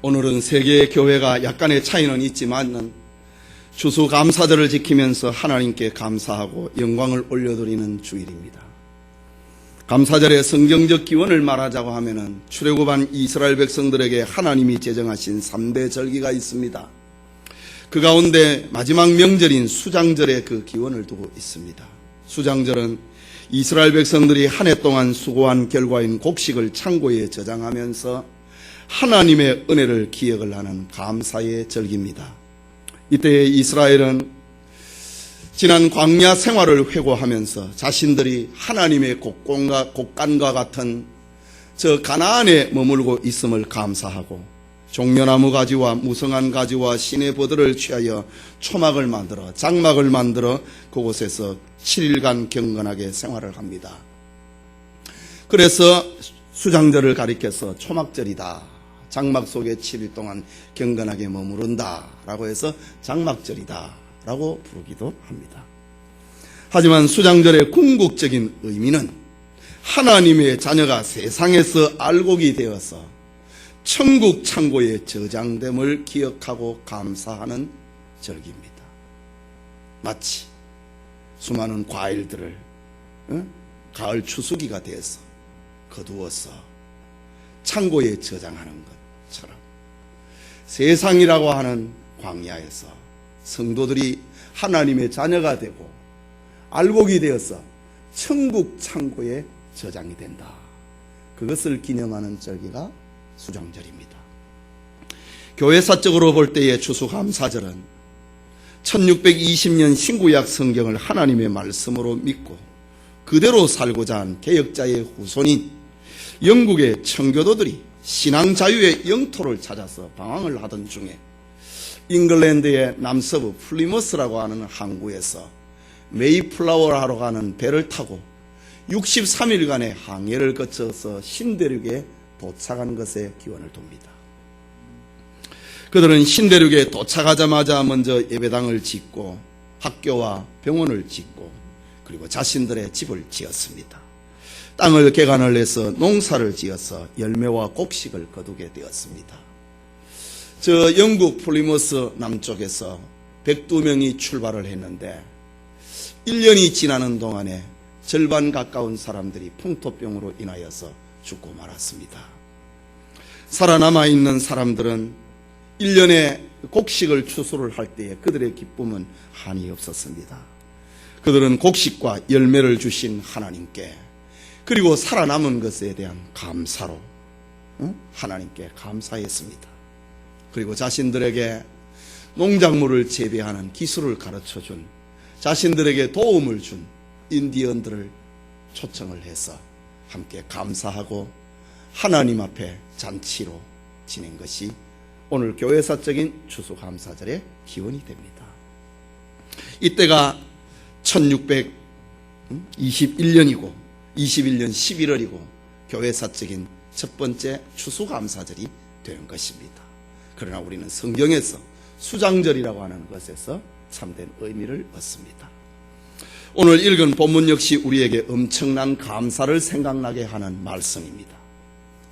오늘은 세 개의 교회가 약간의 차이는 있지만 추수감사절을 지키면서 하나님께 감사하고 영광을 올려드리는 주일입니다. 감사절의 성경적 기원을 말하자고 하면 출애굽한 이스라엘 백성들에게 하나님이 제정하신 3대 절기가 있습니다. 그 가운데 마지막 명절인 수장절의 그 기원을 두고 있습니다. 수장절은 이스라엘 백성들이 한 해 동안 수고한 결과인 곡식을 창고에 저장하면서 하나님의 은혜를 기억을 하는 감사의 절기입니다. 이때 이스라엘은 지난 광야 생활을 회고하면서 자신들이 하나님의 곡간과 같은 저 가나안에 머물고 있음을 감사하고 종려나무 가지와 무성한 가지와 시내 버들을 취하여 초막을 만들어 장막을 만들어 그곳에서 7일간 경건하게 생활을 합니다. 그래서 수장절을 가리켜서 초막절이다, 장막 속에 7일 동안 경건하게 머무른다 라고 해서 장막절이다 라고 부르기도 합니다. 하지만 수장절의 궁극적인 의미는 하나님의 자녀가 세상에서 알곡이 되어서 천국 창고에 저장됨을 기억하고 감사하는 절기입니다. 마치 수많은 과일들을 가을 추수기가 돼서 거두어서 창고에 저장하는 것처럼 세상이라고 하는 광야에서 성도들이 하나님의 자녀가 되고 알곡이 되어서 천국 창고에 저장이 된다. 그것을 기념하는 절기가 수장절입니다. 교회사적으로 볼 때의 추수감사절은 1620년 신구약 성경을 하나님의 말씀으로 믿고 그대로 살고자 한 개혁자의 후손인 영국의 청교도들이 신앙 자유의 영토를 찾아서 방황을 하던 중에 잉글랜드의 남서부 플리머스라고 하는 항구에서 메이플라워하러 가는 배를 타고 63일간의 항해를 거쳐서 신대륙에 도착한 것에 기원을 둡니다. 그들은 신대륙에 도착하자마자 먼저 예배당을 짓고 학교와 병원을 짓고 그리고 자신들의 집을 지었습니다. 땅을 개간을 해서 농사를 지어서 열매와 곡식을 거두게 되었습니다. 저 영국 플리머스 남쪽에서 102명이 출발을 했는데 1년이 지나는 동안에 절반 가까운 사람들이 풍토병으로 인하여서 죽고 말았습니다. 살아남아 있는 사람들은 1년에 곡식을 추수를 할 때에 그들의 기쁨은 한이 없었습니다. 그들은 곡식과 열매를 주신 하나님께 그리고 살아남은 것에 대한 감사로 하나님께 감사했습니다. 그리고 자신들에게 농작물을 재배하는 기술을 가르쳐준, 자신들에게 도움을 준 인디언들을 초청을 해서 함께 감사하고 하나님 앞에 잔치로 지낸 것이 오늘 교회사적인 추수감사절의 기원이 됩니다. 이때가 1621년이고 21년 11월이고 교회사적인 첫 번째 추수감사절이 되는 것입니다. 그러나 우리는 성경에서 수장절이라고 하는 것에서 참된 의미를 얻습니다. 오늘 읽은 본문 역시 우리에게 엄청난 감사를 생각나게 하는 말씀입니다.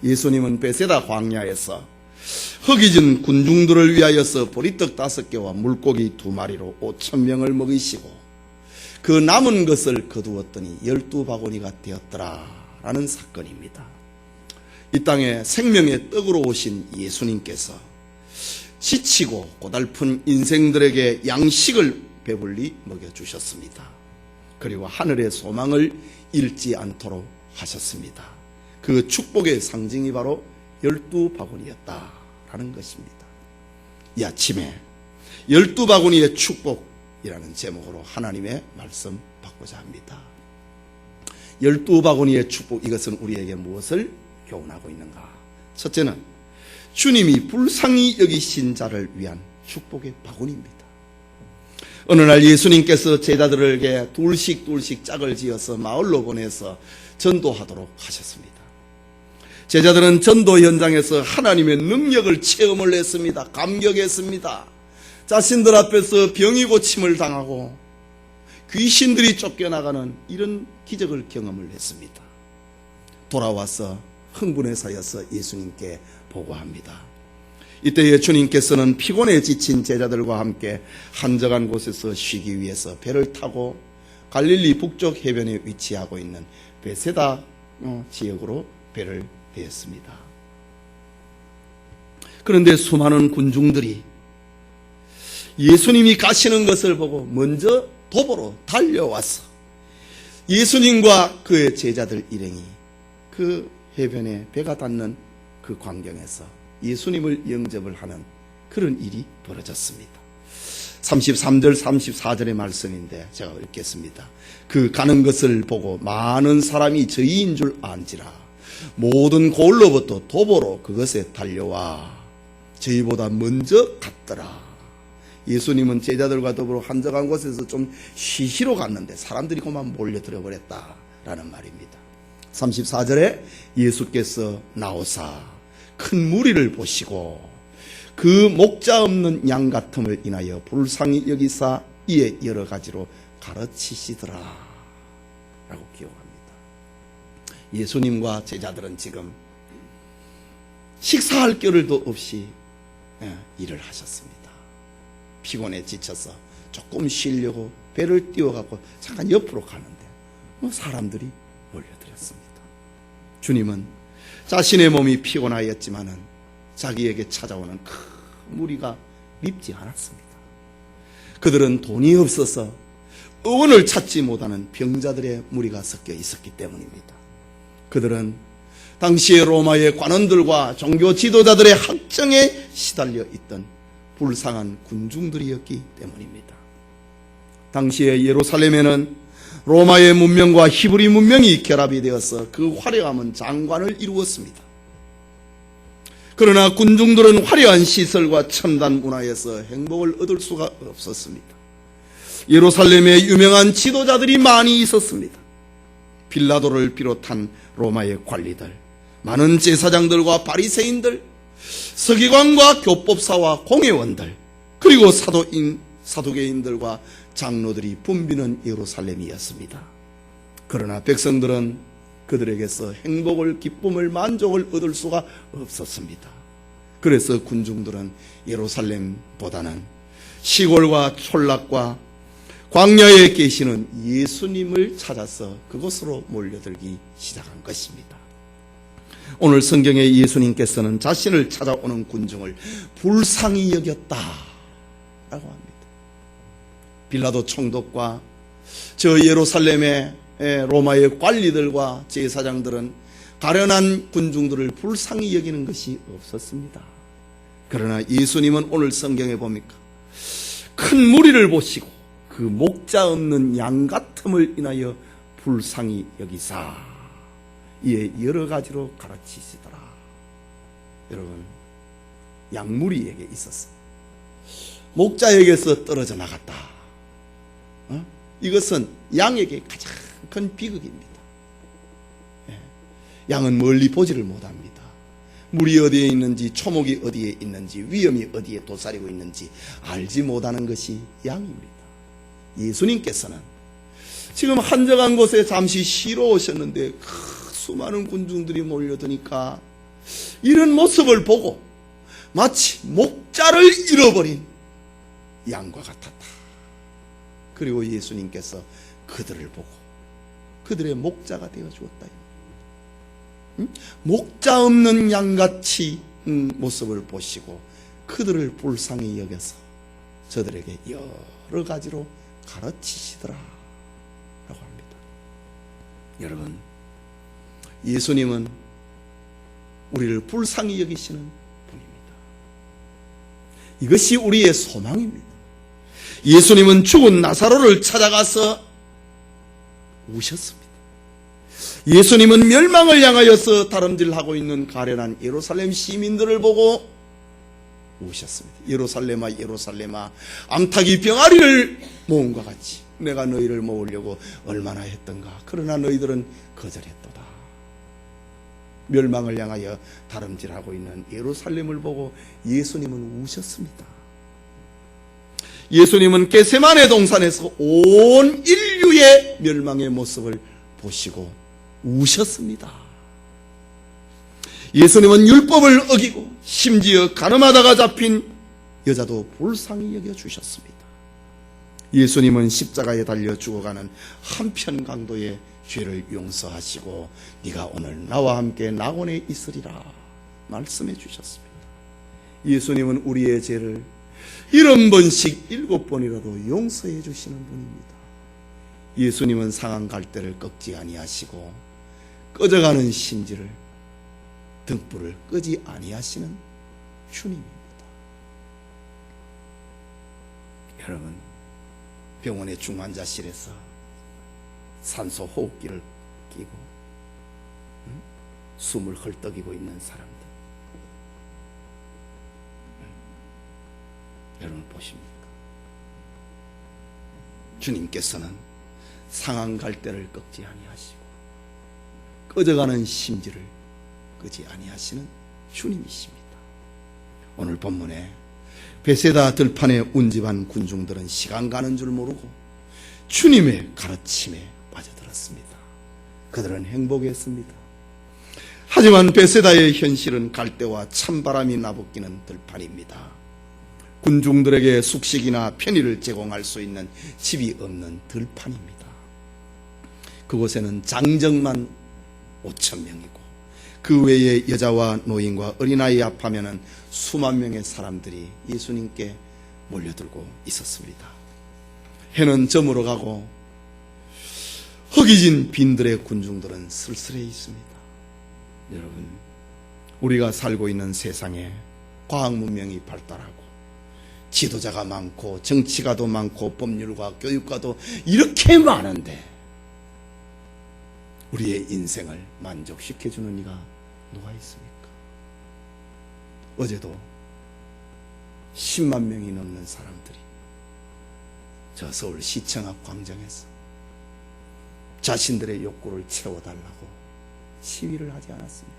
예수님은 베세다 광야에서 허기진 군중들을 위하여서 보리떡 5개와 물고기 2마리로 5,000명을 먹이시고 그 남은 것을 거두었더니 12바구니가 되었더라 라는 사건입니다. 이 땅에 생명의 떡으로 오신 예수님께서 지치고 고달픈 인생들에게 양식을 배불리 먹여주셨습니다. 그리고 하늘의 소망을 잃지 않도록 하셨습니다. 그 축복의 상징이 바로 12바구니였다라는 것입니다. 이 아침에 12바구니의 축복이라는 제목으로 하나님의 말씀 받고자 합니다. 12바구니의 축복, 이것은 우리에게 무엇을 교훈하고 있는가? 첫째는 주님이 불쌍히 여기신 자를 위한 축복의 바구니입니다. 어느 날 예수님께서 제자들에게 둘씩 짝을 지어서 마을로 보내서 전도하도록 하셨습니다. 제자들은 전도 현장에서 하나님의 능력을 체험을 했습니다. 감격했습니다. 자신들 앞에서 병이 고침을 당하고 귀신들이 쫓겨나가는 이런 기적을 경험을 했습니다. 돌아와서 흥분에 사여서 예수님께 보고합니다. 이때에 주님께서는 피곤에 지친 제자들과 함께 한적한 곳에서 쉬기 위해서 배를 타고 갈릴리 북쪽 해변에 위치하고 있는 베세다 지역으로 배를 대었습니다. 그런데 수많은 군중들이 예수님이 가시는 것을 보고 먼저 도보로 달려와서 예수님과 그의 제자들 일행이 그 해변에 배가 닿는 그 광경에서 예수님을 영접을 하는 그런 일이 벌어졌습니다. 33절 34절의 말씀인데 제가 읽겠습니다. 그 가는 것을 보고 많은 사람이 저희인 줄 안지라 모든 고을로부터 도보로 그것에 달려와 저희보다 먼저 갔더라. 예수님은 제자들과 더불어 한적한 곳에서 좀 쉬시러 갔는데 사람들이 그만 몰려들어 버렸다라는 말입니다. 34절에 예수께서 나오사 큰 무리를 보시고 그 목자 없는 양 같음을 인하여 불쌍히 여기사 이에 여러 가지로 가르치시더라 라고 기록합니다. 예수님과 제자들은 지금 식사할 겨를도 없이 일을 하셨습니다. 피곤에 지쳐서 조금 쉬려고 배를 띄워갖고 잠깐 옆으로 가는데 사람들이 몰려들었습니다. 주님은 자신의 몸이 피곤하였지만은 자기에게 찾아오는 큰 무리가 밉지 않았습니다. 그들은 돈이 없어서 의원을 찾지 못하는 병자들의 무리가 섞여 있었기 때문입니다. 그들은 당시의 로마의 관원들과 종교 지도자들의 학정에 시달려 있던 불쌍한 군중들이었기 때문입니다. 당시의 예루살렘에는 로마의 문명과 히브리 문명이 결합이 되어서 그 화려함은 장관을 이루었습니다. 그러나 군중들은 화려한 시설과 첨단 문화에서 행복을 얻을 수가 없었습니다. 예루살렘에 유명한 지도자들이 많이 있었습니다. 빌라도를 비롯한 로마의 관리들, 많은 제사장들과 바리새인들, 서기관과 교법사와 공회원들, 그리고 사두개인들과 장로들이 붐비는 예루살렘이었습니다. 그러나 백성들은 그들에게서 행복을, 기쁨을, 만족을 얻을 수가 없었습니다. 그래서 군중들은 예루살렘보다는 시골과 촌락과 광야에 계시는 예수님을 찾아서 그곳으로 몰려들기 시작한 것입니다. 오늘 성경에 예수님께서는 자신을 찾아오는 군중을 불쌍히 여겼다라고 합니다. 빌라도 총독과 저 예루살렘의 로마의 관리들과 제사장들은 가련한 군중들을 불쌍히 여기는 것이 없었습니다. 그러나 예수님은 오늘 성경에 보니까 큰 무리를 보시고 그 목자 없는 양 같음을 인하여 불쌍히 여기사 이에 여러 가지로 가르치시더라. 여러분, 양무리에게 있었어. 목자에게서 떨어져 나갔다. 이것은 양에게 가장 큰 비극입니다. 양은 멀리 보지를 못합니다. 물이 어디에 있는지, 초목이 어디에 있는지, 위험이 어디에 도사리고 있는지 알지 못하는 것이 양입니다. 예수님께서는 지금 한적한 곳에 잠시 쉬러 오셨는데 수많은 군중들이 몰려드니까 이런 모습을 보고 마치 목자를 잃어버린 양과 같았다. 그리고 예수님께서 그들을 보고 그들의 목자가 되어 주었다. 목자 없는 양같이 모습을 보시고 그들을 불쌍히 여겨서 저들에게 여러 가지로 가르치시더라 라고 합니다. 여러분, 예수님은 우리를 불쌍히 여기시는 분입니다. 이것이 우리의 소망입니다. 예수님은 죽은 나사로를 찾아가서 우셨습니다. 예수님은 멸망을 향하여서 다름질하고 있는 가련한 예루살렘 시민들을 보고 우셨습니다. 예루살렘아 예루살렘아 암탉이 병아리를 모음과 같이 내가 너희를 모으려고 얼마나 했던가. 그러나 너희들은 거절했도다. 멸망을 향하여 다름질하고 있는 예루살렘을 보고 예수님은 우셨습니다. 예수님은 겟세마네 동산에서 온 인류의 멸망의 모습을 보시고 우셨습니다. 예수님은 율법을 어기고 심지어 가늠하다가 잡힌 여자도 불쌍히 여겨주셨습니다. 예수님은 십자가에 달려 죽어가는 한편 강도의 죄를 용서하시고 네가 오늘 나와 함께 낙원에 있으리라 말씀해 주셨습니다. 예수님은 우리의 죄를 70번씩 7번이라도 용서해 주시는 분입니다. 예수님은 상한 갈대를 꺾지 아니하시고 꺼져가는 심지를 등불을 끄지 아니하시는 주님입니다. 여러분, 병원의 중환자실에서 산소 호흡기를 끼고 숨을 헐떡이고 있는 사람들, 여러분 보십니까? 주님께서는 상한 갈대를 꺾지 아니하시고 꺼져가는 심지를 끄지 아니하시는 주님이십니다. 오늘 본문에 베세다 들판에 운집한 군중들은 시간 가는 줄 모르고 주님의 가르침에 빠져들었습니다. 그들은 행복했습니다. 하지만 베세다의 현실은 갈대와 찬바람이 나부끼는 들판입니다. 군중들에게 숙식이나 편의를 제공할 수 있는 집이 없는 들판입니다. 그곳에는 장정만 5,000명이고 그 외에 여자와 노인과 어린아이 합하면 수만 명의 사람들이 예수님께 몰려들고 있었습니다. 해는 저물어 가고 허기진 빈들의 군중들은 쓸쓸해 있습니다. 여러분, 우리가 살고 있는 세상에 과학 문명이 발달하고 지도자가 많고 정치가도 많고 법률과 교육가도 이렇게 많은데 우리의 인생을 만족시켜주는 이가 누가 있습니까? 어제도 10만 명이 넘는 사람들이 저 서울시청 앞 광장에서 자신들의 욕구를 채워달라고 시위를 하지 않았습니까?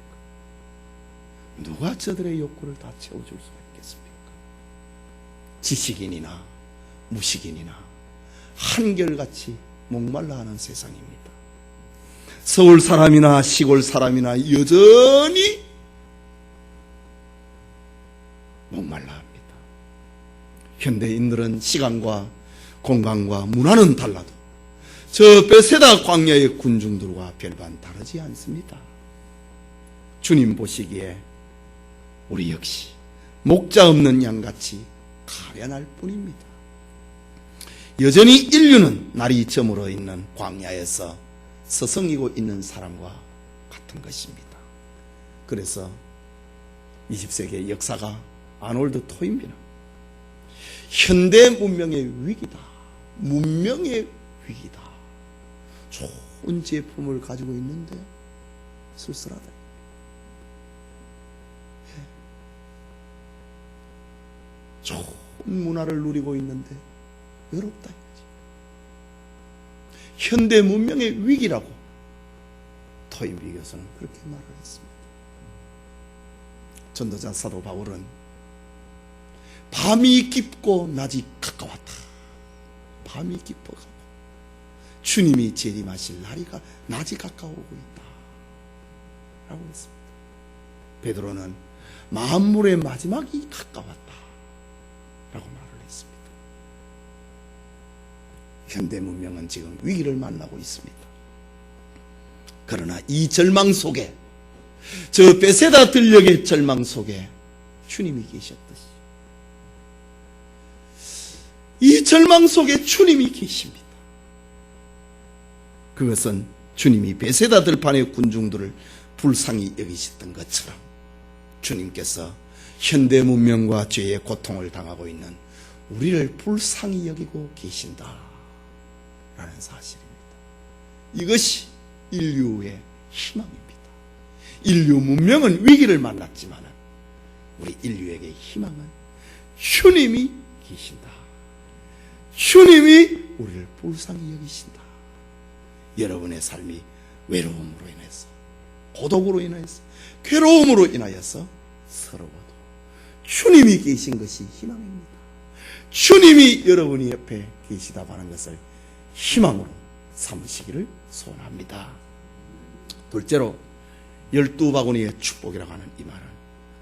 누가 저들의 욕구를 다 채워줄 수가 있겠습니까? 지식인이나 무식인이나 한결같이 목말라하는 세상입니다. 서울 사람이나 시골 사람이나 여전히 목말라합니다. 현대인들은 시간과 공간과 문화는 달라도 저 베세다 광야의 군중들과 별반 다르지 않습니다. 주님 보시기에 우리 역시 목자 없는 양같이 가련할 뿐입니다. 여전히 인류는 날이 저물어 있는 광야에서 서성이고 있는 사람과 같은 것입니다. 그래서 20세기의 역사가 아놀드 토인비는 현대 문명의 위기다, 문명의 위기다, 좋은 제품을 가지고 있는데 쓸쓸하다, 좋은 문화를 누리고 있는데 외롭다, 현대 문명의 위기라고 토인비 교수는 그렇게 말을 했습니다. 전도자 사도 바울은 밤이 깊고 낮이 가까웠다. 밤이 깊어가고 주님이 재림하실 낮이 가까워오고 있다 라고 했습니다. 베드로는 만물의 마지막이 가까웠다 라고 말을 했습니다. 현대 문명은 지금 위기를 만나고 있습니다. 그러나 이 절망 속에, 저 베세다 들녘의 절망 속에 주님이 계셨듯이 이 절망 속에 주님이 계십니다. 그것은 주님이 베세다 들판의 군중들을 불쌍히 여기셨던 것처럼 주님께서 현대 문명과 죄의 고통을 당하고 있는 우리를 불쌍히 여기고 계신다 라는 사실입니다. 이것이 인류의 희망입니다. 인류 문명은 위기를 만났지만 우리 인류에게 희망은 주님이 계신다. 주님이 우리를 불쌍히 여기신다. 여러분의 삶이 외로움으로 인해서, 고독으로 인해서, 괴로움으로 인하여서 서러워도 주님이 계신 것이 희망입니다. 주님이 여러분이 옆에 계시다고 하는 것을 희망으로 삼으시기를 소원합니다. 둘째로 12바구니의 축복이라고 하는 이 말은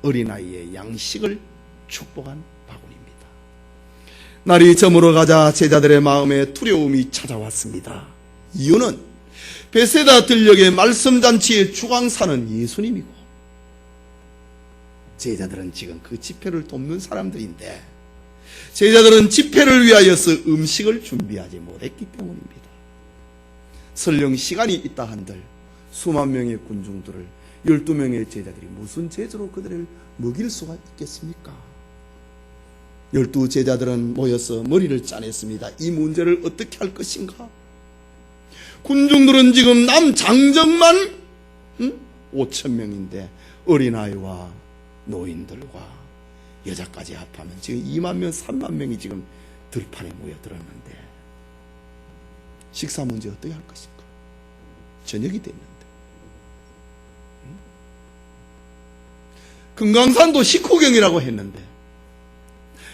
어린아이의 양식을 축복한 바구니입니다. 날이 저물어 가자 제자들의 마음에 두려움이 찾아왔습니다. 이유는 베세다 들녘의 말씀잔치의 주광사는 예수님이고 제자들은 지금 그 집회를 돕는 사람들인데 제자들은 집회를 위하여서 음식을 준비하지 못했기 때문입니다. 설령 시간이 있다 한들 수만 명의 군중들을 12명의 제자들이 무슨 재주로 그들을 먹일 수가 있겠습니까? 12제자들은 모여서 머리를 짜냈습니다. 이 문제를 어떻게 할 것인가? 군중들은 지금 남장정만 5,000명인데 어린아이와 노인들과 여자까지 합하면 지금 2만 명, 3만 명이 지금 들판에 모여들었는데 식사 문제 어떻게 할 것인가? 저녁이 됐는데 금강산도 식후경이라고 했는데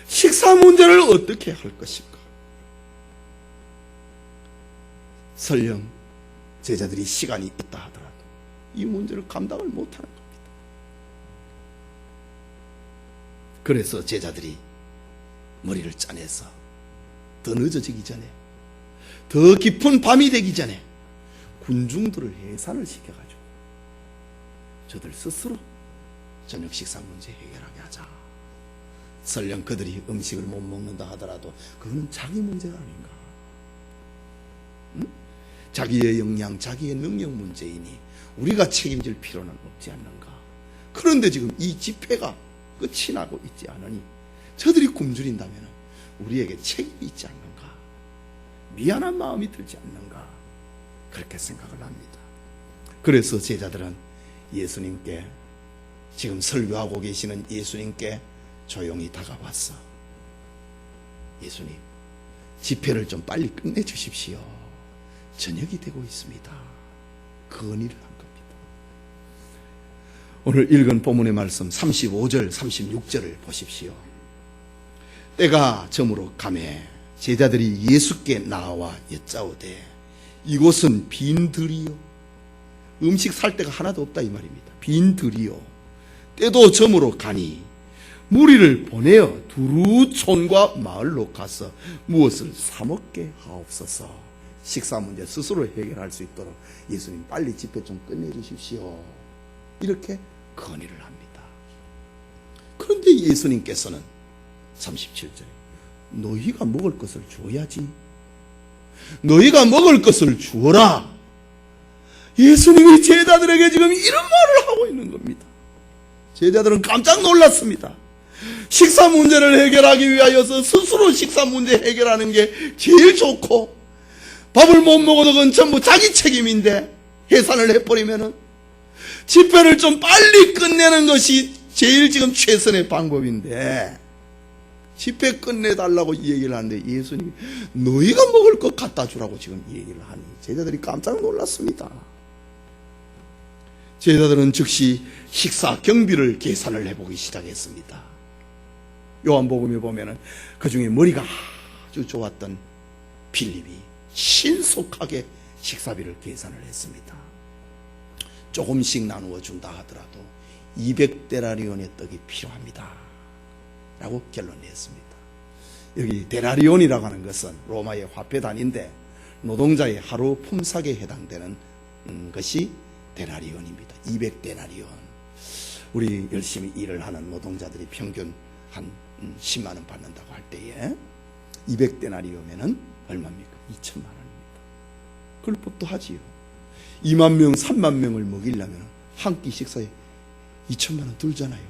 식사 문제를 어떻게 할 것인가? 설령 제자들이 시간이 있다 하더라도 이 문제를 감당을 못하는 겁니다. 그래서 제자들이 머리를 짜내서 더 늦어지기 전에, 더 깊은 밤이 되기 전에 군중들을 해산을 시켜가지고 저들 스스로 저녁 식사 문제 해결하게 하자. 설령 그들이 음식을 못 먹는다 하더라도 그거는 자기 문제가 아닌가? 응? 자기의 역량, 자기의 능력 문제이니 우리가 책임질 필요는 없지 않는가? 그런데 지금 이 집회가 끝이 나고 있지 않으니 저들이 굶주린다면 우리에게 책임이 있지 않는가? 미안한 마음이 들지 않는가? 그렇게 생각을 합니다. 그래서 제자들은 예수님께, 지금 설교하고 계시는 예수님께 조용히 다가왔어. 예수님, 집회를 좀 빨리 끝내주십시오. 저녁이 되고 있습니다. 건의를 한 겁니다. 오늘 읽은 본문의 말씀 35절, 36절을 보십시오. 때가 저물어 가매 제자들이 예수께 나와 여짜오되 이곳은 빈 들이요. 음식 살 데가 하나도 없다 이 말입니다. 빈 들이요. 때도 저물어 가니 무리를 보내어 두루 촌과 마을로 가서 무엇을 사 먹게 하옵소서. 식사 문제 스스로 해결할 수 있도록 예수님 빨리 집회 좀 끝내주십시오. 이렇게 건의를 합니다. 그런데 예수님께서는 37절에 너희가 먹을 것을 주어야지. 너희가 먹을 것을 주어라. 예수님이 제자들에게 지금 이런 말을 하고 있는 겁니다. 제자들은 깜짝 놀랐습니다. 식사 문제를 해결하기 위하여서 스스로 식사 문제 해결하는 게 제일 좋고 밥을 못 먹어도 그건 전부 자기 책임인데 해산을 해버리면은 집회를 좀 빨리 끝내는 것이 제일 지금 최선의 방법인데 집회 끝내달라고 이 얘기를 하는데 예수님이 너희가 먹을 것 갖다 주라고 지금 이 얘기를 하니 제자들이 깜짝 놀랐습니다. 제자들은 즉시 식사 경비를 계산을 해보기 시작했습니다. 요한복음에 보면은 그 중에 머리가 아주 좋았던 빌립이 신속하게 식사비를 계산을 했습니다. 조금씩 나누어 준다 하더라도 200데나리온의 떡이 필요합니다 라고 결론냈습니다. 여기 데나리온이라고 하는 것은 로마의 화폐 단위인데 노동자의 하루 품삯에 해당되는 것이 데나리온입니다. 200데나리온. 우리 열심히 일을 하는 노동자들이 평균 한 10만 원 받는다고 할 때에 200데나리온이면은 얼마입니까? 2천만 원입니다. 그럴 법도 하지요. 2만 명, 3만 명을 먹이려면 한 끼 식사에 2천만 원 들잖아요.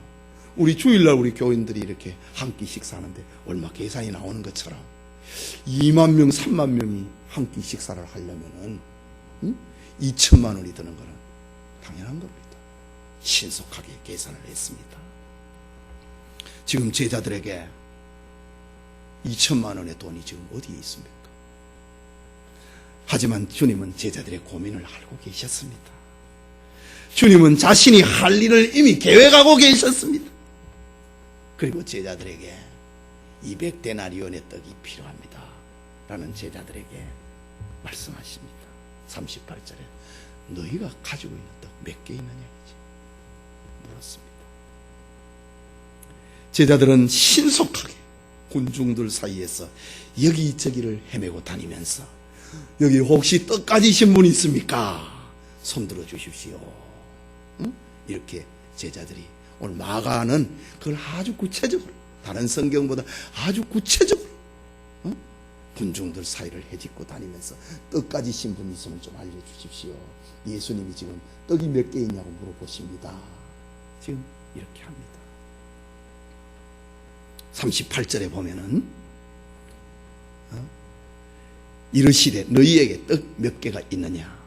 우리 주일날 우리 교인들이 이렇게 한 끼 식사하는데 얼마 계산이 나오는 것처럼 2만 명, 3만 명이 한 끼 식사를 하려면은 2천만 원이 드는 것은 당연한 겁니다. 신속하게 계산을 했습니다. 지금 제자들에게 2천만 원의 돈이 지금 어디에 있습니까? 하지만 주님은 제자들의 고민을 알고 계셨습니다. 주님은 자신이 할 일을 이미 계획하고 계셨습니다. 그리고 제자들에게 200데나리온의 떡이 필요합니다 라는 제자들에게 말씀하십니다. 38절에 너희가 가지고 있는 떡 몇 개 있느냐 이지 물었습니다. 제자들은 신속하게 군중들 사이에서 여기저기를 헤매고 다니면서 여기 혹시 떡 가지신 분 있습니까? 손들어 주십시오. 응? 이렇게 제자들이 오늘 마가는 그걸 아주 구체적으로, 다른 성경보다 아주 구체적으로 군중들 사이를 헤집고 다니면서 떡 가지신 분 있으면 좀 알려주십시오. 예수님이 지금 떡이 몇 개 있냐고 물어보십니다. 지금 이렇게 합니다. 38절에 보면은 이르시되 너희에게 떡 몇 개가 있느냐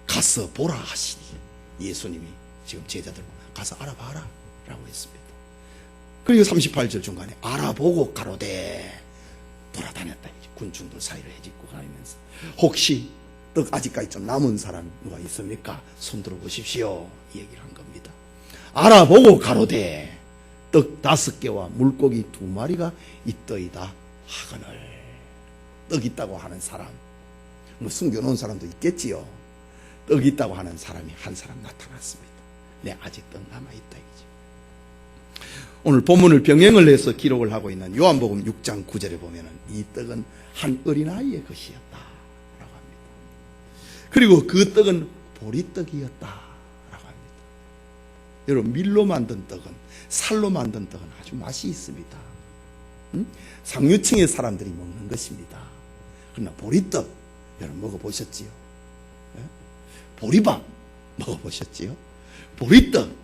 가서 보라 하시니, 예수님이 지금 제자들 가서 알아봐라 라고 했습니다. 그리고 38절 중간에 알아보고 가로되 돌아다녔다. 군중들 사이를 헤집고 다니면서 혹시 떡 아직까지 좀 남은 사람 누가 있습니까? 손들어 보십시오. 이 얘기를 한 겁니다. 알아보고 가로되 떡 5개와 물고기 2마리가 있더이다 하거늘. 떡 있다고 하는 사람, 뭐 숨겨놓은 사람도 있겠지요. 떡 있다고 하는 사람이 한 사람 나타났습니다. 네, 아직 떡 남아있다 이지. 오늘 본문을 병행을 해서 기록을 하고 있는 요한복음 6장 9절에 보면은 이 떡은 한 어린아이의 것이었다 라고 합니다. 그리고 그 떡은 보리떡이었다 라고 합니다. 여러분, 밀로 만든 떡은, 살로 만든 떡은 아주 맛이 있습니다. 상류층의 사람들이 먹는 것입니다. 그러나 보리떡 여러분 먹어보셨지요? 보리밥 먹어보셨지요? 보리떡,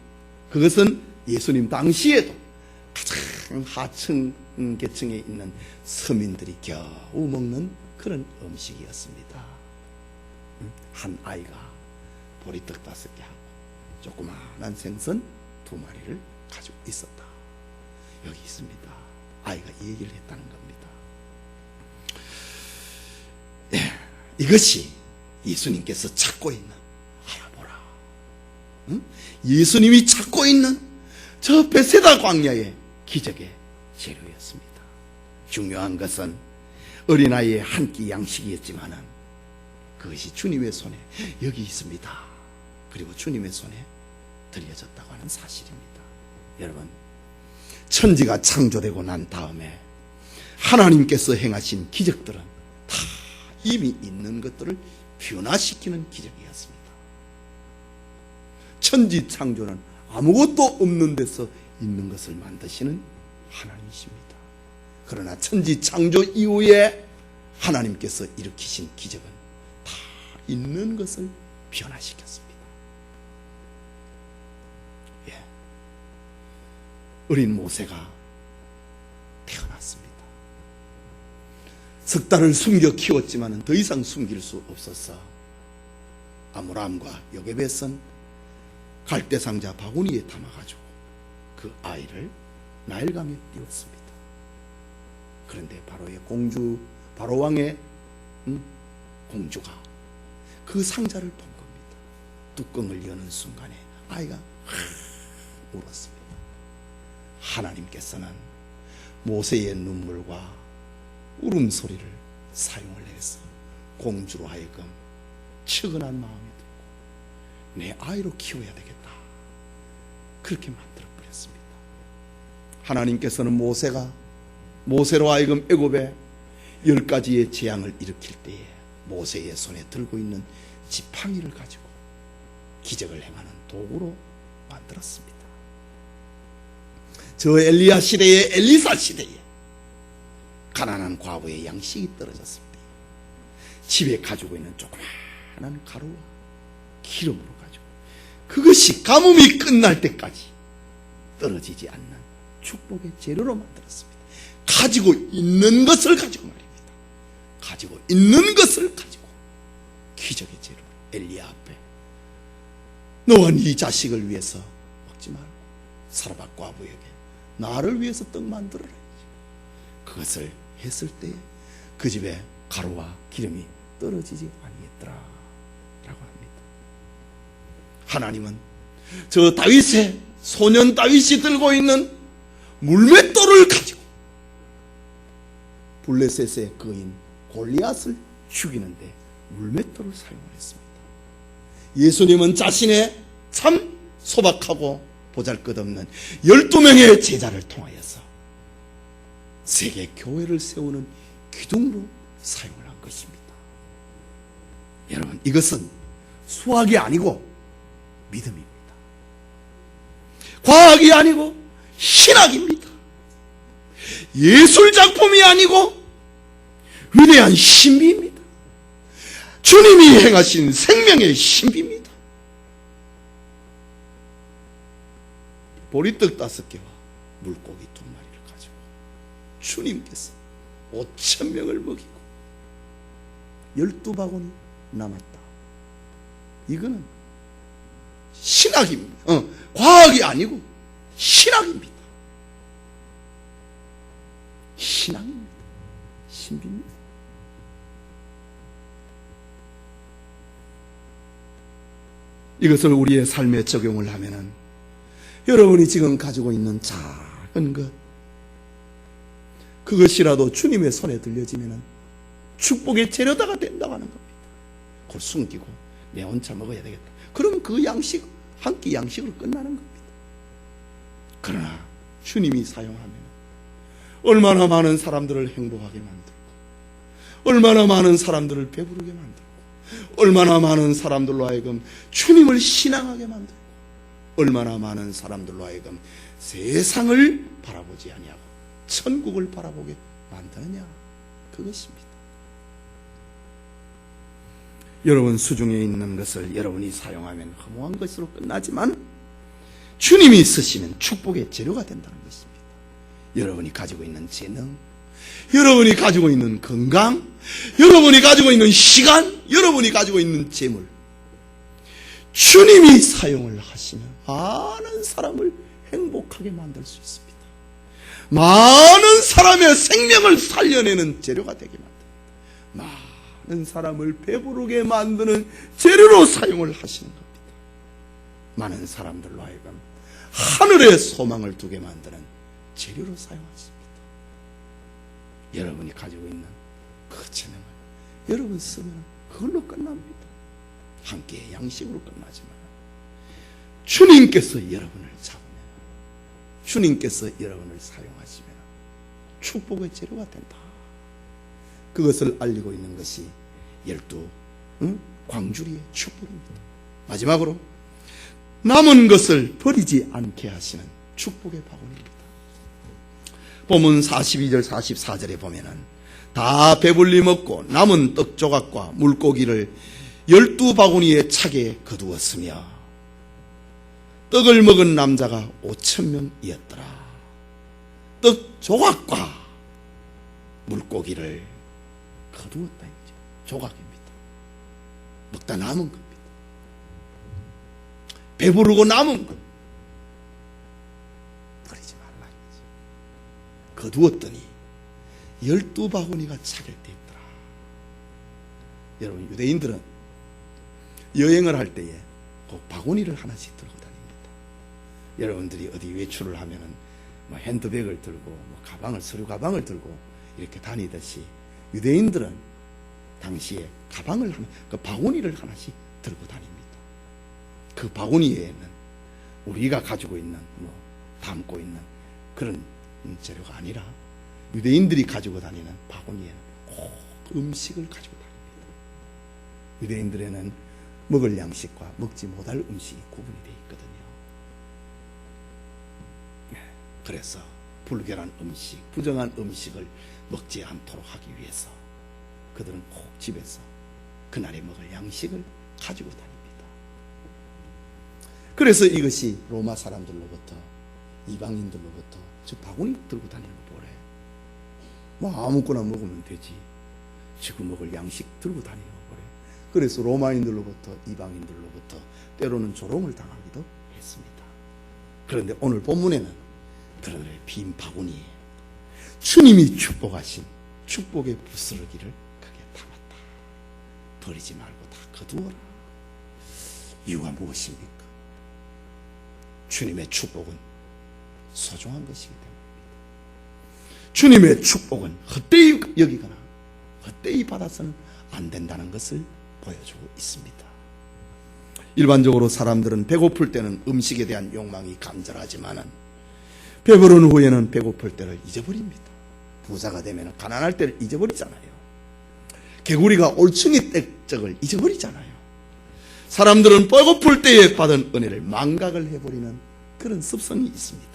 그것은 예수님 당시에도 가장 하층 계층에 있는 서민들이 겨우 먹는 그런 음식이었습니다. 한 아이가 보리떡 5개 하고 조그마한 생선 2마리를 가지고 있었다. 여기 있습니다. 아이가 이 얘기를 했다는 겁니다. 예, 이것이 예수님께서 찾고 있는, 알아보라, 예수님이 찾고 있는 저 베세다 광야의 기적의 재료였습니다. 중요한 것은 어린아이의 한 끼 양식이었지만은 그것이 주님의 손에 여기 있습니다. 그리고 주님의 손에 들려졌다고 하는 사실입니다. 여러분, 천지가 창조되고 난 다음에 하나님께서 행하신 기적들은 다 이미 있는 것들을 변화시키는 기적이었습니다. 천지 창조는 아무것도 없는 데서 있는 것을 만드시는 하나님이십니다. 그러나 천지 창조 이후에 하나님께서 일으키신 기적은 다 있는 것을 변화시켰습니다. 예. 어린 모세가 태어났습니다. 석 달을 숨겨 키웠지만 더 이상 숨길 수 없어서 아므람과 요게벳은 갈대상자 바구니에 담아가지고 그 아이를 나일강에 띄웠습니다. 그런데 바로의 공주, 바로 왕의 공주가 그 상자를 본 겁니다. 뚜껑을 여는 순간에 아이가 울었습니다. 하나님께서는 모세의 눈물과 울음소리를 사용을 해서 공주로 하여금 측은한 마음이 들고 내 아이로 키워야 되겠다, 그렇게 만들어 버렸습니다. 하나님께서는 모세로 하여금 애굽에 10가지의 재앙을 일으킬 때에 모세의 손에 들고 있는 지팡이를 가지고 기적을 행하는 도구로 만들었습니다. 저 엘리야 시대에, 엘리사 시대에 가난한 과부의 양식이 떨어졌을 때 집에 가지고 있는 조그마한 가루와 기름으로 가지고 그것이 가뭄이 끝날 때까지 떨어지지 않는 축복의 재료로 만들었습니다. 가지고 있는 것을 가지고 말입니다. 가지고 있는 것을 가지고 기적의 재료, 엘리야 앞에 너와 네 자식을 위해서 먹지 말고 사르밧 과부에게 나를 위해서 떡 만들어라, 그것을 했을 때 그 집에 가루와 기름이 떨어지지 아니했더라 라고 합니다. 하나님은 저 다윗의 소년 다윗이 들고 있는 물맷돌을 가지고 블레셋의 거인 골리앗을 죽이는데 물맷돌을 사용을 했습니다. 예수님은 자신의 참 소박하고 보잘것없는 12명의 제자를 통하여서 세계 교회를 세우는 기둥으로 사용을 한 것입니다. 여러분, 이것은 수학이 아니고 믿음입니다. 과학이 아니고 신학입니다. 예술작품이 아니고 위대한 신비입니다. 주님이 행하신 생명의 신비입니다. 보리떡 5개와 물고기 2마리를 가지고 주님께서 5,000명을 먹이고 12바구니 남았다. 이거는 신학입니다. 과학이 아니고 신학입니다. 신학입니다. 신비입니다. 이것을 우리의 삶에 적용을 하면은 여러분이 지금 가지고 있는 작은 것, 그것이라도 주님의 손에 들려지면은 축복의 재료다가 된다고 하는 겁니다. 그걸 숨기고 내 혼자 먹어야 되겠다. 그러면 그 양식, 한 끼 양식으로 끝나는 겁니다. 그러나 주님이 사용하면 얼마나 많은 사람들을 행복하게 만들고, 얼마나 많은 사람들을 배부르게 만들고, 얼마나 많은 사람들로 하여금 주님을 신앙하게 만들고, 얼마나 많은 사람들로 하여금 세상을 바라보지 아니하고 천국을 바라보게 만드느냐, 그것입니다. 여러분 수중에 있는 것을 여러분이 사용하면 허무한 것으로 끝나지만 주님이 쓰시면 축복의 재료가 된다는 것입니다. 여러분이 가지고 있는 재능, 여러분이 가지고 있는 건강, 여러분이 가지고 있는 시간, 여러분이 가지고 있는 재물, 주님이 사용을 하시면 많은 사람을 행복하게 만들 수 있습니다. 많은 사람의 생명을 살려내는 재료가 되게 만듭니다. 많은 사람을 배부르게 만드는 재료로 사용을 하시는 겁니다. 많은 사람들로 하여금 하늘의 소망을 두게 만드는 재료로 사용하십니다. 여러분이 가지고 있는 그 재능을 여러분 쓰면 그걸로 끝납니다. 한 끼의 양식으로 끝나지만 주님께서 여러분을 잡으면, 주님께서 여러분을 사용하시면 축복의 재료가 된다. 그것을 알리고 있는 것이 12 광주리의 축복입니다. 마지막으로 남은 것을 버리지 않게 하시는 축복의 바구니입니다. 본문 42절 44절에 보면은 다 배불리 먹고 남은 떡 조각과 물고기를 12바구니에 차게 거두었으며 떡을 먹은 남자가 5,000명이었더라. 떡 조각과 물고기를 거두었다 이죠. 조각입니다. 먹다 남은 겁니다. 배부르고 남은 것 버리지 말라 이죠. 거두었더니 12바구니가 차게 되었더라. 여러분, 유대인들은 여행을 할 때에 꼭 바구니를 하나씩 들고 다닙니다. 여러분들이 어디 외출을 하면은 뭐 핸드백을 들고 뭐 가방을, 서류 가방을 들고 이렇게 다니듯이 유대인들은 당시에 가방을 하나, 그 바구니를 하나씩 들고 다닙니다. 그 바구니에는 우리가 가지고 있는 뭐 담고 있는 그런 재료가 아니라 유대인들이 가지고 다니는 바구니에는 꼭 음식을 가지고 다닙니다. 유대인들에는 먹을 양식과 먹지 못할 음식이 구분이 되어 있거든요. 그래서 불결한 음식, 부정한 음식을 먹지 않도록 하기 위해서 그들은 꼭 집에서 그날에 먹을 양식을 가지고 다닙니다. 그래서 이것이 로마 사람들로부터, 이방인들로부터 저 바구니 들고 다니는 거 보래. 뭐 아무거나 먹으면 되지. 지금 먹을 양식 들고 다니는 거 보래. 그래서 로마인들로부터, 이방인들로부터 때로는 조롱을 당하기도 했습니다. 그런데 오늘 본문에는 그들의 빈 바구니에 주님이 축복하신 축복의 부스러기를 크게 담았다. 버리지 말고 다 거두어라. 이유가 무엇입니까? 주님의 축복은 소중한 것이기 때문입니다. 주님의 축복은 헛되이 여기거나 헛되이 받아서는 안 된다는 것을 보여주고 있습니다. 일반적으로 사람들은 배고플 때는 음식에 대한 욕망이 간절하지만은 배부른 후에는 배고플 때를 잊어버립니다. 부자가 되면 가난할 때를 잊어버리잖아요. 개구리가 올챙이 떼적을 잊어버리잖아요. 사람들은 배고플 때에 받은 은혜를 망각을 해버리는 그런 습성이 있습니다.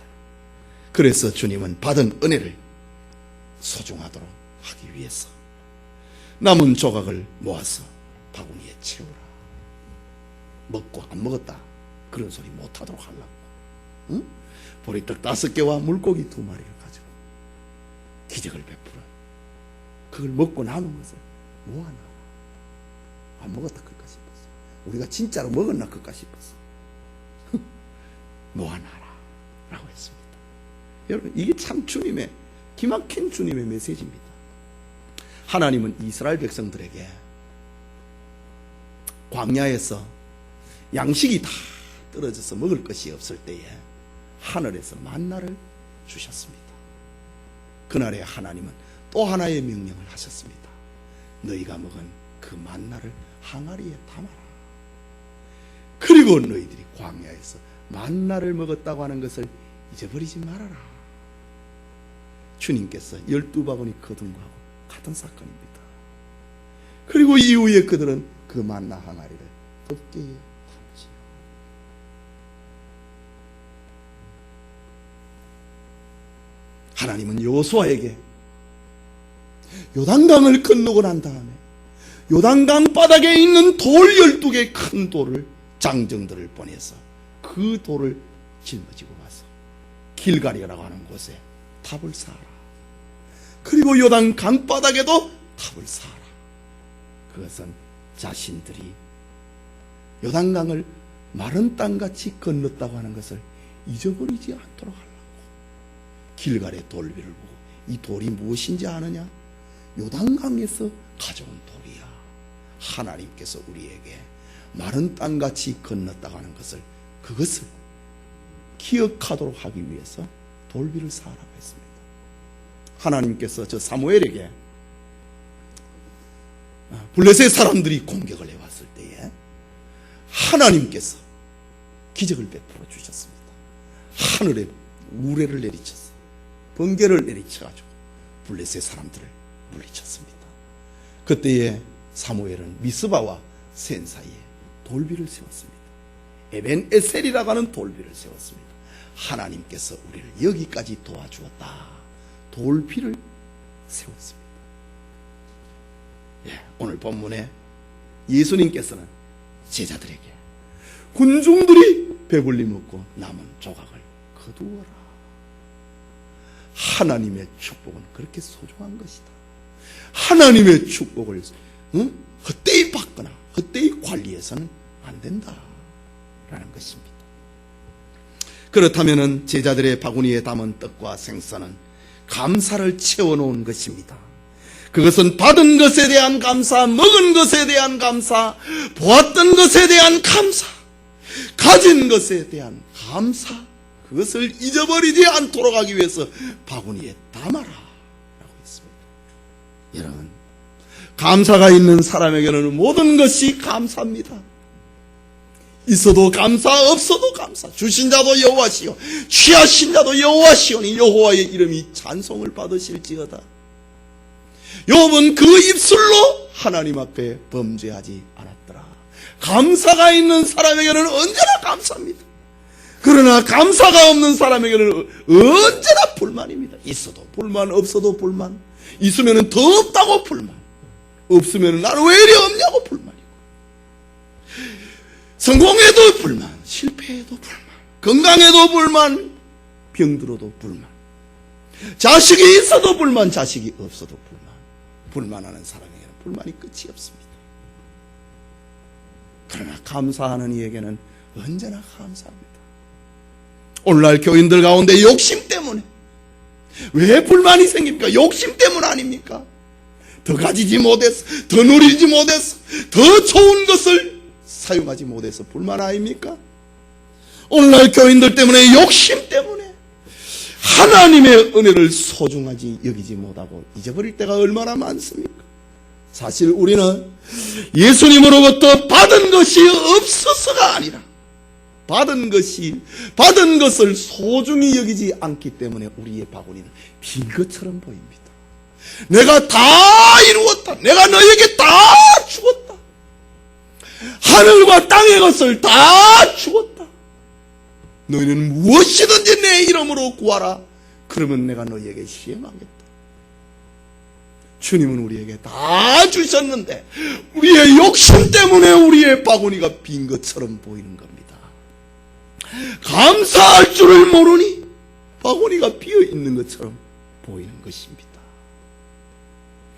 그래서 주님은 받은 은혜를 소중하도록 하기 위해서 남은 조각을 모아서 바구니에 채우라. 먹고 안 먹었다 그런 소리 못하도록 하려고. 응? 보리떡 5개와 물고기 2마리를 가지고 기적을 베풀어 그걸 먹고 남은 것을 모아놔. 안 먹었다 그럴까 싶었어. 우리가 진짜로 먹었나 그럴까 싶었어. 모아놔라 라고 했습니다. 여러분, 이게 참 주님의 기막힌 주님의 메시지입니다. 하나님은 이스라엘 백성들에게 광야에서 양식이 다 떨어져서 먹을 것이 없을 때에 하늘에서 만나를 주셨습니다. 그날에 하나님은 또 하나의 명령을 하셨습니다. 너희가 먹은 그 만나를 항아리에 담아라. 그리고 너희들이 광야에서 만나를 먹었다고 하는 것을 잊어버리지 말아라. 주님께서 12바구니 거둔 거하고 같은 사건입니다. 그리고 이후에 그들은 그 만나 항아리를 덮게 담지요. 하나님은 여호수아에게 요단강을 건너고 난 다음에 요단강 바닥에 있는 돌 12개 큰 돌을 장정들을 보내서 그 돌을 짊어지고 와서 길가리라고 하는 곳에 탑을 쌓아라. 그리고 요단 강바닥에도 탑을 쌓아라. 그것은 자신들이 요단강을 마른 땅같이 건넜다고 하는 것을 잊어버리지 않도록 하려고. 길갈의 돌비를 보고 이 돌이 무엇인지 아느냐? 요단강에서 가져온 돌이야. 하나님께서 우리에게 마른 땅같이 건넜다고 하는 것을, 그것을 기억하도록 하기 위해서 돌비를 쌓으라고 했습니다. 하나님께서 저 사무엘에게 블레셋 사람들이 공격을 해왔을 때에 하나님께서 기적을 베풀어 주셨습니다. 하늘에 우레를 내리쳤어. 번개를 내리쳐가지고 블레셋 사람들을 물리쳤습니다. 그때에 사무엘은 미스바와 센 사이에 돌비를 세웠습니다. 에벤에셀이라고 하는 돌비를 세웠습니다. 하나님께서 우리를 여기까지 도와주었다. 돌비를 세웠습니다. 오늘 본문에 예수님께서는 제자들에게 군중들이 배불리 먹고 남은 조각을 거두어라. 하나님의 축복은 그렇게 소중한 것이다. 하나님의 축복을 헛되이 받거나 헛되이 관리해서는 안 된다 라는 것입니다. 그렇다면 제자들의 바구니에 담은 떡과 생선은 감사를 채워놓은 것입니다. 그것은 받은 것에 대한 감사, 먹은 것에 대한 감사, 보았던 것에 대한 감사, 가진 것에 대한 감사, 그것을 잊어버리지 않도록 하기 위해서 바구니에 담아라 라고 했습니다. 여러분, 감사가 있는 사람에게는 모든 것이 감사입니다. 있어도 감사, 없어도 감사. 주신 자도 여호와시요 취하신 자도 여호와시오니 여호와의 이름이 찬송을 받으실지어다. 욥은 그 입술로 하나님 앞에 범죄하지 않았더라. 감사가 있는 사람에게는 언제나 감사합니다. 그러나 감사가 없는 사람에게는 언제나 불만입니다. 있어도 불만, 없어도 불만. 있으면 더 없다고 불만, 없으면 나는 왜 이리 없냐고 불만이고, 성공해도 불만, 실패해도 불만, 건강해도 불만, 병들어도 불만, 자식이 있어도 불만, 자식이 없어도 불만. 불만하는 사람에게는 불만이 끝이 없습니다. 그러나 감사하는 이에게는 언제나 감사합니다. 오늘날 교인들 가운데 욕심 때문에 왜 불만이 생깁니까? 욕심 때문 아닙니까? 더 가지지 못해서, 더 누리지 못해서, 더 좋은 것을 사용하지 못해서 불만 아닙니까? 오늘날 교인들 때문에, 욕심 때문에 하나님의 은혜를 소중하지 여기지 못하고 잊어버릴 때가 얼마나 많습니까? 사실 우리는 예수님으로부터 받은 것이 없어서가 아니라 받은 것을 소중히 여기지 않기 때문에 우리의 바구니는 빈 것처럼 보입니다. 내가 다 이루었다. 내가 너에게 다 주었다. 하늘과 땅의 것을 다 주었다. 너희는 무엇이든지 내 이름으로 구하라. 그러면 내가 너희에게 시행하겠다. 주님은 우리에게 다 주셨는데 우리의 욕심 때문에 우리의 바구니가 빈 것처럼 보이는 겁니다. 감사할 줄을 모르니 바구니가 비어 있는 것처럼 보이는 것입니다.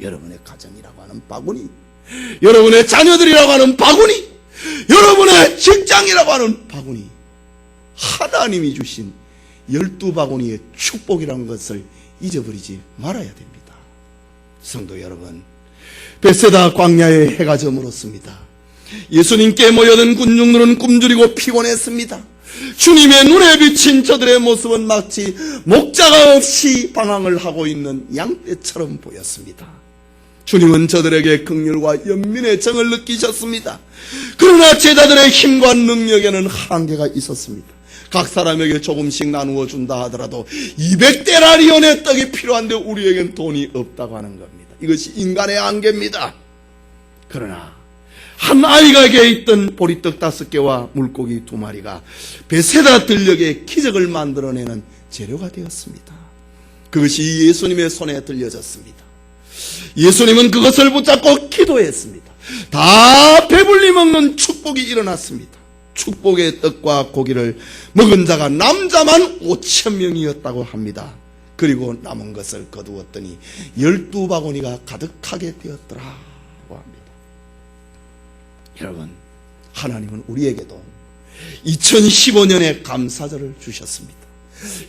여러분의 가정이라고 하는 바구니, 여러분의 자녀들이라고 하는 바구니, 여러분의 직장이라고 하는 바구니, 하나님이 주신 12바구니의 축복이라는 것을 잊어버리지 말아야 됩니다. 성도 여러분, 베세다 광야에 해가 저물었습니다. 예수님께 모여든 군중들은 굶주리고 피곤했습니다. 주님의 눈에 비친 저들의 모습은 마치 목자가 없이 방황을 하고 있는 양떼처럼 보였습니다. 주님은 저들에게 긍휼과 연민의 정을 느끼셨습니다. 그러나 제자들의 힘과 능력에는 한계가 있었습니다. 각 사람에게 조금씩 나누어 준다 하더라도 200데나리온의 떡이 필요한데 우리에겐 돈이 없다고 하는 겁니다. 이것이 인간의 한계입니다. 그러나 한 아이가게 있던 보리떡 5개와 물고기 2마리가 베세다 들녘에 기적을 만들어내는 재료가 되었습니다. 그것이 예수님의 손에 들려졌습니다. 예수님은 그것을 붙잡고 기도했습니다. 다 배불리 먹는 축복이 일어났습니다. 축복의 떡과 고기를 먹은 자가 남자만 5,000명이었다고 합니다. 그리고 남은 것을 거두었더니 12바구니가 가득하게 되었더라고 합니다. 여러분, 하나님은 우리에게도 2015년에 감사절을 주셨습니다.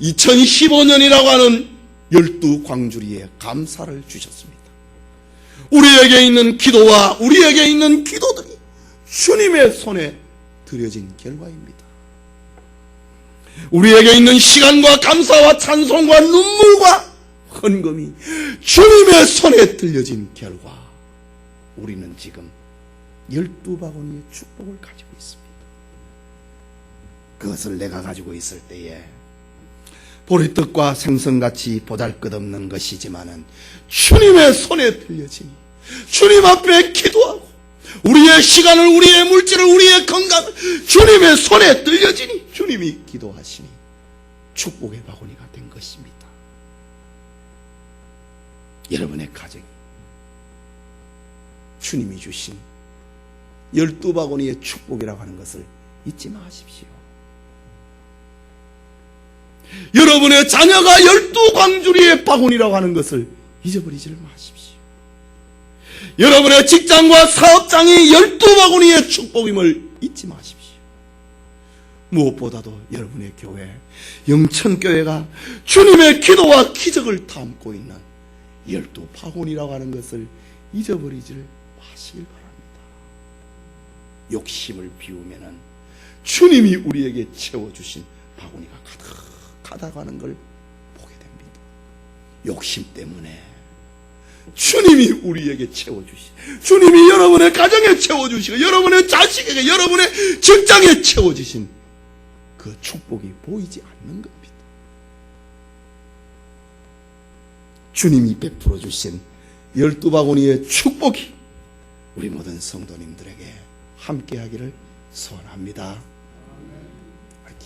2015년이라고 하는 12광주리에 감사를 주셨습니다. 우리에게 있는 기도와 우리에게 있는 기도들이 주님의 손에 드려진 결과입니다. 우리에게 있는 시간과 감사와 찬송과 눈물과 헌금이 주님의 손에 들려진 결과 우리는 지금 12바구니의 축복을 가지고 있습니다. 그것을 내가 가지고 있을 때에 보리떡과 생선같이 보잘것없는 것이지만은 주님의 손에 들려지니 주님 앞에 기도하고 우리의 시간을, 우리의 물질을, 우리의 건강을 주님의 손에 들려지니 주님이 기도하시니 축복의 바구니가 된 것입니다. 여러분의 가정이 주님이 주신 12바구니의 축복이라고 하는 것을 잊지 마십시오. 여러분의 자녀가 12광주리의 바구니라고 하는 것을 잊어버리지 마십시오. 여러분의 직장과 사업장이 12바구니의 축복임을 잊지 마십시오. 무엇보다도 여러분의 교회, 영천교회가 주님의 기도와 기적을 담고 있는 12바구니라고 하는 것을 잊어버리지 마시길 바랍니다. 욕심을 비우면은 주님이 우리에게 채워주신 바구니가 가득하다고 하는 걸 보게 됩니다. 욕심 때문에 주님이 우리에게 채워주시고 주님이 여러분의 가정에 채워주시고 여러분의 자식에게 여러분의 직장에 채워주신 그 축복이 보이지 않는 겁니다. 주님이 베풀어 주신 12바구니의 축복이 우리 모든 성도님들에게 함께하기를 소원합니다.